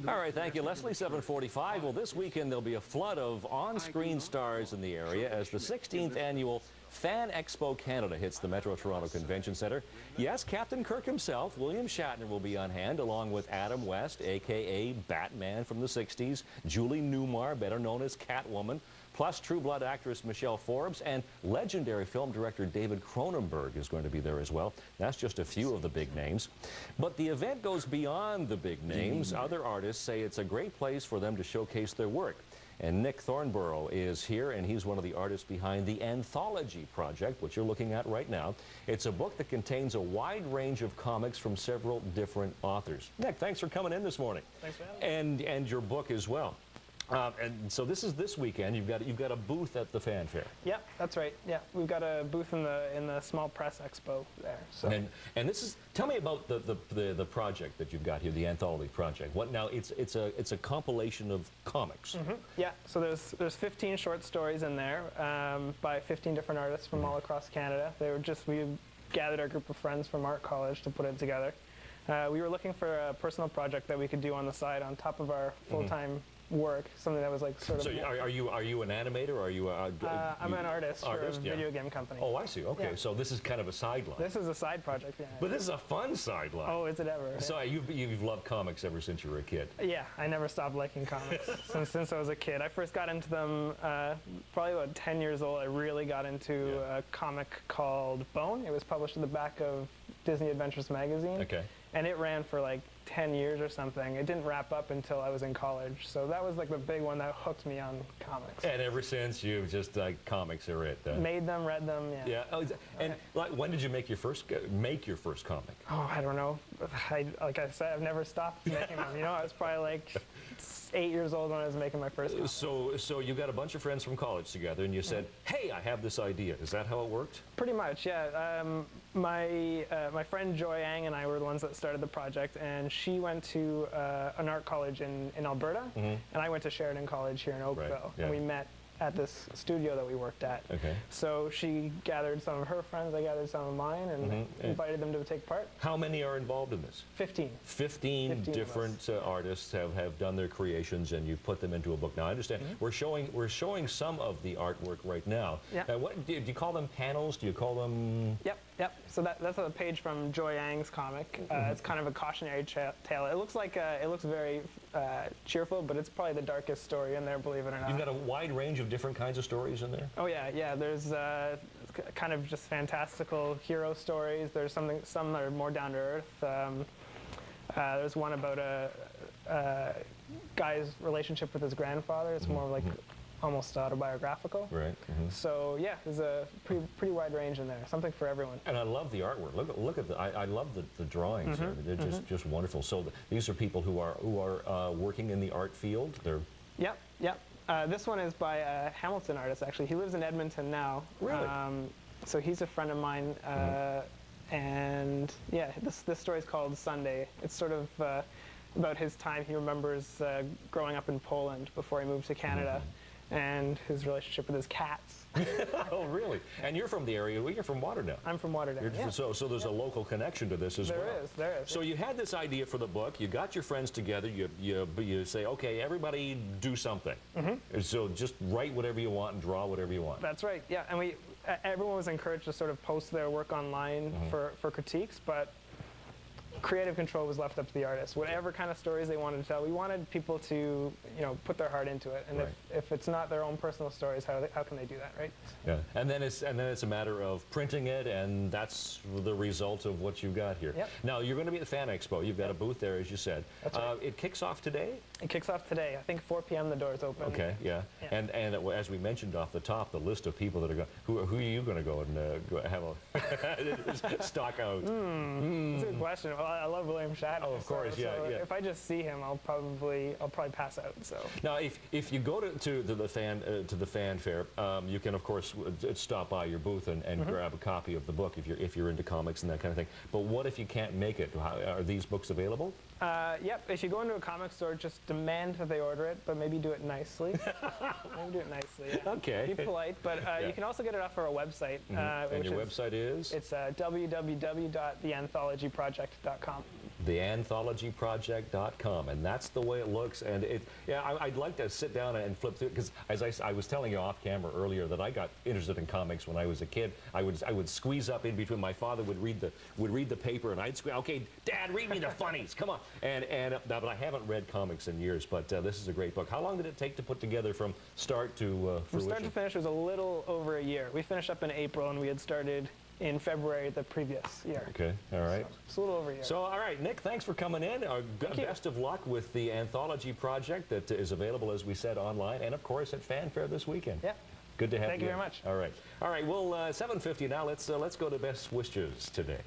All right, thank you, Leslie. 7:45. Well, this weekend there'll be a flood of on-screen stars in the area as the 16th annual Fan Expo Canada hits the Metro Toronto Convention Centre. Yes, Captain Kirk himself, William Shatner, will be on hand, along with Adam West, a.k.a. Batman from the 60s, Julie Newmar, better known as Catwoman, plus True Blood actress Michelle Forbes, and legendary film director David Cronenberg is going to be there as well. That's just a few of the big names. But the event goes beyond the big names. Other artists say it's a great place for them to showcase their work. And Nick Thornborrow is here, and he's one of the artists behind the Anthology Project, which you're looking at right now. It's a book that contains a wide range of comics from several different authors. Nick, thanks for coming in this morning. Thanks for having me. And your book as well. And so this is this weekend. You've got a booth at the Fan Fair. Yeah, that's right. Yeah, we've got a booth in the Small Press Expo there. So. And this is, tell me about the project that you've got here, the Anthology Project. What now? It's a compilation of comics. Mm-hmm. Yeah. So there's 15 short stories in there by 15 different artists from all across Canada. We gathered our group of friends from art college to put it together. We were looking for a personal project that we could do on the side on top of our full-time work, something that was like sort of. So are you an animator, or are you? I'm an artist for a video game company. Oh, I see. Okay, so this is kind of a sideline. This is a side project. Yeah. But this is a fun sideline. Oh, is it ever? So you've loved comics ever since you were a kid. Yeah, I never stopped liking comics since I was a kid. I first got into them probably about 10 years old. I really got into a comic called Bone. It was published in the back of Disney Adventures magazine. Okay. And it ran for like 10 years or something. It didn't wrap up until I was in college. So that was like the big one that hooked me on comics. And ever since, you've just like comics are it. Made them, read them, yeah. Yeah. Oh, and like, when did you make your first comic? Oh, I don't know. Like I said, I've never stopped making them. You know, I was probably like 8 years old when I was making my first comic. So you got a bunch of friends from college together, and you said, "Hey, I have this idea." Is that how it worked? Pretty much, yeah. My friend Joy Ang and I were the ones that started the project, and she went to an art college in Alberta, and I went to Sheridan College here in Oakville, right, yeah. and we met at this studio that we worked at. Okay. So she gathered some of her friends, I gathered some of mine, and invited them to take part. How many are involved in this? 15. 15 different artists have done their creations, and you've put them into a book. Now I understand we're showing some of the artwork right now. Yeah. What do you call them? Panels? Do you call them? Yep. So that's a page from Joy Ang's comic. It's kind of a cautionary tale. It looks like it looks very cheerful, but it's probably the darkest story in there, believe it or not. You've got a wide range of different kinds of stories in there? Oh yeah. There's kind of just fantastical hero stories. There's some that are more down to earth. There's one about a guy's relationship with his grandfather. It's more like almost autobiographical. Right. So yeah, there's a pretty wide range in there. Something for everyone. And I love the artwork. Look at I love the drawings. They're just wonderful. So these are people who are working in the art field. They're. Yep. This one is by a Hamilton artist, actually. He lives in Edmonton now. Really? So he's a friend of mine. And yeah, this story is called Sunday. It's sort of about his time. He remembers growing up in Poland before he moved to Canada, and his relationship with his cats. Oh, really? And you're from the area. You're from Waterdown. I'm from Waterdown, yeah. So there's a local connection to this as well. There is. So you had this idea for the book. You got your friends together. You say, okay, everybody do something. So just write whatever you want and draw whatever you want. That's right, yeah. And everyone was encouraged to sort of post their work online for critiques, but creative control was left up to the artists. Whatever kind of stories they wanted to tell, we wanted people to, put their heart into it. And if it's not their own personal stories, how can they do that, right? Yeah. And then it's a matter of printing it, and that's the result of what you've got here. Yep. Now you're going to be at the Fan Expo. You've got a booth there, as you said. That's right. It kicks off today. It kicks off today. I think 4 p.m. the doors open. Okay. Yeah. And as we mentioned off the top, the list of people that are going. Who are you going to go and have a stock out? That's a good question. Well, I love William Shatner. Oh, of course, so if I just see him, I'll probably pass out. So now, if you go to the fan fair, you can of course stop by your booth and grab a copy of the book if you're into comics and that kind of thing. But what if you can't make it? Are these books available? Yep. If you go into a comic store, just demand that they order it, but maybe do it nicely. Yeah. Okay. Be polite, but you can also get it off our website. And your website is? It's www.theanthologyproject.com. theanthologyproject.com, and that's the way it looks. And I'd like to sit down and flip through, because as I was telling you off camera earlier that I got interested in comics when I was a kid. I would squeeze up in between. My father would read the paper, and I'd squeeze. Okay, Dad, read me the funnies. Come on. But I haven't read comics in years. But this is a great book. How long did it take to put together from start to fruition? From start to finish was a little over a year. We finished up in April, and we had started in February the previous year. Okay, all right. So it's a little over a year. So, all right, Nick, thanks for coming in. Best of luck with the Anthology Project that is available, as we said, online, and of course at Fanfare this weekend. Yeah. Good to have you. Thank you very much. All right. All right, well, 7:50 now. Let's go to Best Wishes today.